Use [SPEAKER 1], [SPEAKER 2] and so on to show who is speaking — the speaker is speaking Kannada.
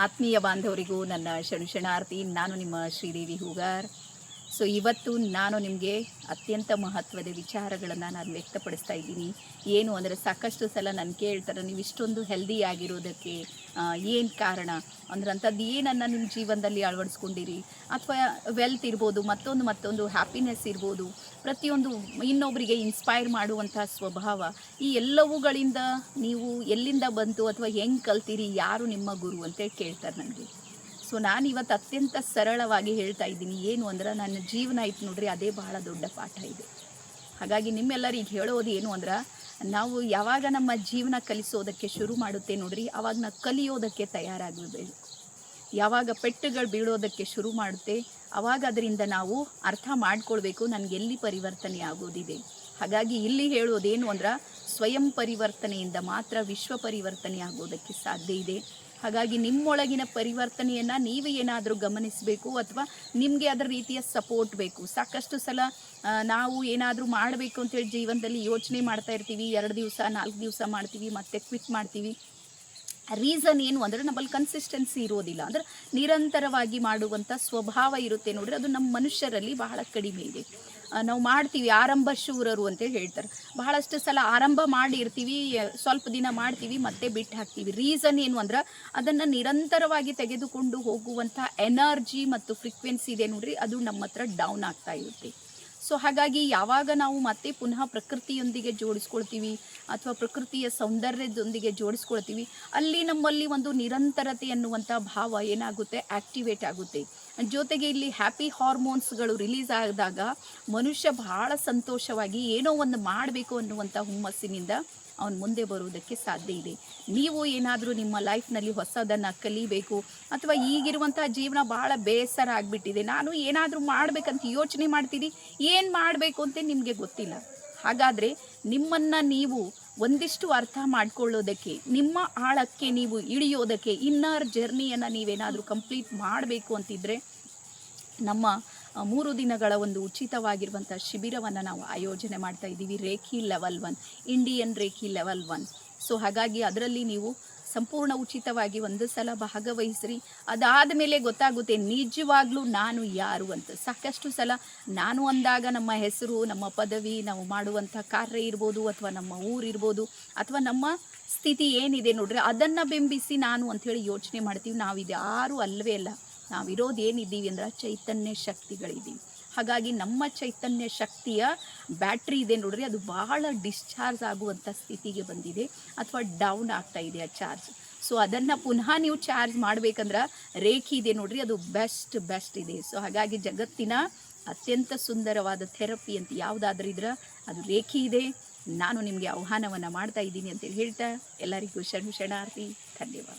[SPEAKER 1] ಆತ್ಮೀಯ ಬಾಂಧವರಿಗೂ ನನ್ನ ಶರಣಾರ್ಥಿ. ನಾನು ನಿಮ್ಮ ಶ್ರೀದೇವಿ ಹೂಗಾರ್. ಸೊ ಇವತ್ತು ನಾನು ನಿಮಗೆ ಅತ್ಯಂತ ಮಹತ್ವದ ವಿಚಾರಗಳನ್ನು ನಾನು ವ್ಯಕ್ತಪಡಿಸ್ತಾ ಇದ್ದೀನಿ. ಏನು ಅಂದರೆ ಸಾಕಷ್ಟು ಸಲ ನಾನು ಕೇಳ್ತಾರೆ, ನೀವು ಇಷ್ಟೊಂದು ಹೆಲ್ದಿ ಆಗಿರೋದಕ್ಕೆ ಏನು ಕಾರಣ ಅಂದ್ರೆ ಅಂಥದ್ದು ಏನನ್ನು ನಿಮ್ಮ ಜೀವನದಲ್ಲಿ ಅಳವಡಿಸ್ಕೊಂಡಿರಿ, ಅಥವಾ ವೆಲ್ತ್ ಇರ್ಬೋದು, ಮತ್ತೊಂದು ಹ್ಯಾಪಿನೆಸ್ ಇರ್ಬೋದು, ಪ್ರತಿಯೊಂದು ಇನ್ನೊಬ್ಬರಿಗೆ ಇನ್ಸ್ಪೈರ್ ಮಾಡುವಂಥ ಸ್ವಭಾವ, ಈ ಎಲ್ಲವುಗಳಿಂದ ನೀವು ಎಲ್ಲಿಂದ ಬಂತು ಅಥವಾ ಹೆಂಗೆ ಕಲ್ತೀರಿ, ಯಾರು ನಿಮ್ಮ ಗುರು ಅಂತೇಳಿ ಕೇಳ್ತಾರೆ ನನಗೆ. ಸೊ ನಾನು ಇವತ್ತು ಅತ್ಯಂತ ಸರಳವಾಗಿ ಹೇಳ್ತಾ ಇದ್ದೀನಿ. ಏನು ಅಂದ್ರೆ ನನ್ನ ಜೀವನ ಇತ್ತು ನೋಡ್ರಿ, ಅದೇ ಬಹಳ ದೊಡ್ಡ ಪಾಠ ಇದೆ. ಹಾಗಾಗಿ ನಿಮ್ಮೆಲ್ಲರಿಗೆ ಹೇಳೋದು ಏನು ಅಂದ್ರೆ, ನಾವು ಯಾವಾಗ ನಮ್ಮ ಜೀವನ ಕಲಿಸೋದಕ್ಕೆ ಶುರು ಮಾಡುತ್ತೆ ನೋಡ್ರಿ, ಆವಾಗ ನಾವು ಕಲಿಯೋದಕ್ಕೆ ತಯಾರಾಗಬೇಕು. ಯಾವಾಗ ಪೆಟ್ಟುಗಳು ಬೀಳೋದಕ್ಕೆ ಶುರು ಮಾಡುತ್ತೆ ಆವಾಗ ಅದರಿಂದ ನಾವು ಅರ್ಥ ಮಾಡ್ಕೊಳ್ಬೇಕು, ನನಗೆಲ್ಲಿ ಪರಿವರ್ತನೆ ಆಗೋದಿದೆ. ಹಾಗಾಗಿ ಇಲ್ಲಿ ಹೇಳೋದೇನು ಅಂದ್ರೆ, ಸ್ವಯಂ ಪರಿವರ್ತನೆಯಿಂದ ಮಾತ್ರ ವಿಶ್ವ ಪರಿವರ್ತನೆ ಆಗೋದಕ್ಕೆ ಸಾಧ್ಯ ಇದೆ. ಹಾಗಾಗಿ ನಿಮ್ಮೊಳಗಿನ ಪರಿವರ್ತನೆಯನ್ನು ನೀವೇ ಏನಾದರೂ ಗಮನಿಸಬೇಕು, ಅಥವಾ ನಿಮಗೆ ಅದರ ರೀತಿಯ ಸಪೋರ್ಟ್ ಬೇಕು. ಸಾಕಷ್ಟು ಸಲ ನಾವು ಏನಾದರೂ ಮಾಡಬೇಕು ಅಂತೇಳಿ ಜೀವನದಲ್ಲಿ ಯೋಚನೆ ಮಾಡ್ತಾ ಇರ್ತೀವಿ, 2 ದಿವಸ 4 ದಿವಸ ಮಾಡ್ತೀವಿ, ಮತ್ತೆ ಕ್ವಿಟ್ ಮಾಡ್ತೀವಿ. ರೀಸನ್ ಏನು ಅಂದರೆ ನಮ್ಮಲ್ಲಿ ಕನ್ಸಿಸ್ಟೆನ್ಸಿ ಇರೋದಿಲ್ಲ. ಅಂದರೆ ನಿರಂತರವಾಗಿ ಮಾಡುವಂಥ ಸ್ವಭಾವ ಇರುತ್ತೆ ನೋಡ್ರಿ, ಅದು ನಮ್ಮ ಮನುಷ್ಯರಲ್ಲಿ ಬಹಳ ಕಡಿಮೆ ಇದೆ. ನಾವು ಮಾಡ್ತೀವಿ, ಆರಂಭ ಶೂರರು ಅಂತೇಳಿ ಹೇಳ್ತಾರೆ. ಬಹಳಷ್ಟು ಸಲ ಆರಂಭ ಮಾಡಿರ್ತೀವಿ, ಸ್ವಲ್ಪ ದಿನ ಮಾಡ್ತೀವಿ, ಮತ್ತೆ ಬಿಟ್ಟು ಹಾಕ್ತೀವಿ. ರೀಸನ್ ಏನು ಅಂದ್ರೆ, ಅದನ್ನು ನಿರಂತರವಾಗಿ ತೆಗೆದುಕೊಂಡು ಹೋಗುವಂಥ ಎನರ್ಜಿ ಮತ್ತು ಫ್ರೀಕ್ವೆನ್ಸಿ ಇದೆ ನೋಡ್ರಿ, ಅದು ನಮ್ಮ ಹತ್ರ ಡೌನ್ ಆಗ್ತಾ ಇರುತ್ತೆ. ಸೊ ಹಾಗಾಗಿ ಯಾವಾಗ ನಾವು ಮತ್ತೆ ಪುನಃ ಪ್ರಕೃತಿಯೊಂದಿಗೆ ಜೋಡಿಸ್ಕೊಳ್ತೀವಿ, ಅಥವಾ ಪ್ರಕೃತಿಯ ಸೌಂದರ್ಯದೊಂದಿಗೆ ಜೋಡಿಸ್ಕೊಳ್ತೀವಿ, ಅಲ್ಲಿ ನಮ್ಮಲ್ಲಿ ಒಂದು ನಿರಂತರತೆ ಅನ್ನುವಂಥ ಭಾವ ಏನಾಗುತ್ತೆ, ಆ್ಯಕ್ಟಿವೇಟ್ ಆಗುತ್ತೆ. ಜೊತೆಗೆ ಇಲ್ಲಿ ಹ್ಯಾಪಿ ಹಾರ್ಮೋನ್ಸ್ಗಳು ರಿಲೀಸ್ ಆದಾಗ ಮನುಷ್ಯ ಬಹಳ ಸಂತೋಷವಾಗಿ ಏನೋ ಒಂದು ಮಾಡಬೇಕು ಅನ್ನುವಂಥ ಹುಮ್ಮಸ್ಸಿನಿಂದ ಅವನು ಮುಂದೆ ಬರುವುದಕ್ಕೆ ಸಾಧ್ಯ ಇದೆ. ನೀವು ಏನಾದರೂ ನಿಮ್ಮ ಲೈಫ್ನಲ್ಲಿ ಹೊಸದನ್ನು ಕಲಿಬೇಕು, ಅಥವಾ ಈಗಿರುವಂಥ ಜೀವನ ಭಾಳ ಬೇಸರ ಆಗಿಬಿಟ್ಟಿದೆ, ನಾನು ಏನಾದರೂ ಮಾಡಬೇಕಂತ ಯೋಚನೆ ಮಾಡ್ತೀರಿ, ಏನು ಮಾಡಬೇಕು ಅಂತ ನಿಮಗೆ ಗೊತ್ತಿಲ್ಲ. ಹಾಗಾದರೆ ನಿಮ್ಮನ್ನು ನೀವು ಒಂದಿಷ್ಟು ಅರ್ಥ ಮಾಡ್ಕೊಳ್ಳೋದಕ್ಕೆ, ನಿಮ್ಮ ಆಳಕ್ಕೆ ನೀವು ಇಳಿಯೋದಕ್ಕೆ, ಇನ್ನರ್ ಜರ್ನಿಯನ್ನು ನೀವೇನಾದರೂ ಕಂಪ್ಲೀಟ್ ಮಾಡಬೇಕು ಅಂತಿದ್ದರೆ, ನಮ್ಮ 3 ದಿನಗಳ ಒಂದು ಉಚಿತವಾಗಿರುವಂಥ ಶಿಬಿರವನ್ನು ನಾವು ಆಯೋಜನೆ ಮಾಡ್ತಾ ಇದ್ದೀವಿ. Reiki level 1, Indian reiki level 1. So ಹಾಗಾಗಿ ಅದರಲ್ಲಿ ನೀವು ಸಂಪೂರ್ಣ ಉಚಿತವಾಗಿ ಒಂದು ಸಲ ಭಾಗವಹಿಸ್ರಿ. ಅದಾದ ಮೇಲೆ ಗೊತ್ತಾಗುತ್ತೆ ನಿಜವಾಗ್ಲೂ ನಾನು ಯಾರು ಅಂತ. ಸಾಕಷ್ಟು ಸಲ ನಾನು ಅಂದಾಗ ನಮ್ಮ ಹೆಸರು, ನಮ್ಮ ಪದವಿ, ನಾವು ಮಾಡುವಂಥ ಕಾರ್ಯ ಇರ್ಬೋದು, ಅಥವಾ ನಮ್ಮ ಊರಿರ್ಬೋದು, ಅಥವಾ ನಮ್ಮ ಸ್ಥಿತಿ ಏನಿದೆ ನೋಡ್ರಿ, ಅದನ್ನು ಬಿಂಬಿಸಿ ನಾನು ಅಂಥೇಳಿ ಯೋಚನೆ ಮಾಡ್ತೀವಿ. ನಾವಿದು ಯಾರೂ ಅಲ್ಲವೇ ಅಲ್ಲ. ನಾವಿರೋದು ಏನಿದ್ದೀವಿ ಅಂದ್ರೆ ಚೈತನ್ಯ ಶಕ್ತಿಗಳಿದ್ದೀವಿ. ಹಾಗಾಗಿ ನಮ್ಮ ಚೈತನ್ಯ ಶಕ್ತಿಯ ಬ್ಯಾಟ್ರಿ ಇದೆ ನೋಡ್ರಿ, ಅದು ಬಹಳ ಡಿಸ್ಚಾರ್ಜ್ ಆಗುವಂಥ ಸ್ಥಿತಿಗೆ ಬಂದಿದೆ, ಅಥವಾ ಡೌನ್ ಆಗ್ತಾ ಇದೆ ಆ ಚಾರ್ಜ್. ಸೊ ಅದನ್ನು ಪುನಃ ನೀವು ಚಾರ್ಜ್ ಮಾಡಬೇಕಂದ್ರೆ ರೇಖಿ ಇದೆ ನೋಡ್ರಿ, ಅದು ಬೆಸ್ಟ್ ಇದೆ. ಸೊ ಹಾಗಾಗಿ ಜಗತ್ತಿನ ಅತ್ಯಂತ ಸುಂದರವಾದ ಥೆರಪಿ ಅಂತ ಯಾವುದಾದ್ರೂ ಇದ್ರೆ ಅದು ರೇಖಿ ಇದೆ. ನಾನು ನಿಮಗೆ ಆಹ್ವಾನವನ್ನು ಮಾಡ್ತಾ ಇದ್ದೀನಿ ಅಂತೇಳಿ ಹೇಳ್ತಾ ಎಲ್ಲರಿಗೂ ಶರಣಾರ್ಥಿ. ಧನ್ಯವಾದ.